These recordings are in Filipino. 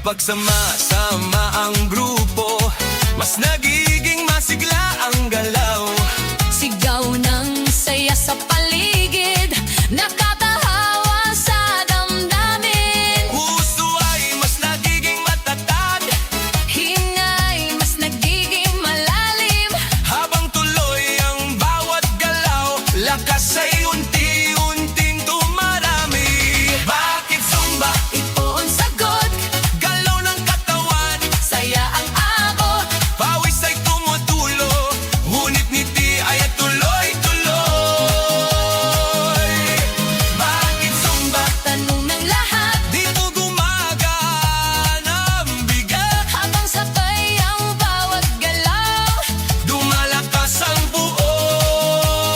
Kapag sama-sama ang grupo, mas nagiging masigla ang galaw. Sigaw ng saya sa paligid, nakatahawa sa damdamin. Puso ay mas nagiging matatag, Hingay mas nagiging malalim. habang tuloy ang bawat galaw, lakas ay unti-unting dumarami. Bakit Zumba? Ito ang sagot, Galaw ng katawan, saya ang akot. pawis ay tumutulo, ngunit ngiti ay tuloy-tuloy. Bakit Zumba? Tanong ng lahat, Dito gumagana ang bigat, habang sabay ang bawat galaw. dumalakas ang buong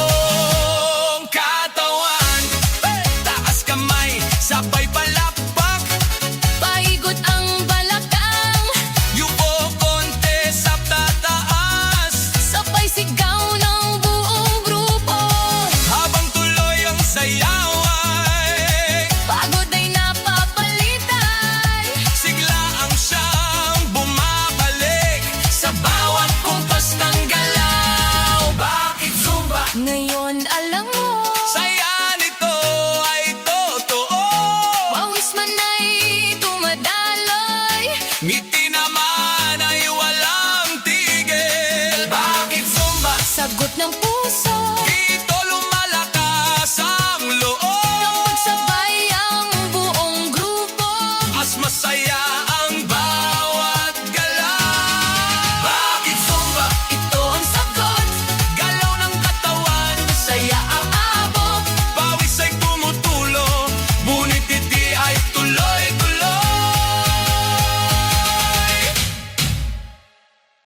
katawan. Taas kamay, sabay palakpak, Paikot ang balakang, yuko konti sa tataas, sabay sigaw ng buong grupo. habang tuloy ang sayaw ay Pagod ay napapalitan, sigla ang siyang bumabalik sa bawat kumpas ng galaw. Bakit Zumba? ngayon alam mo. Saya nito ay totoo. Pawis man ay tumadaloy, Ngiti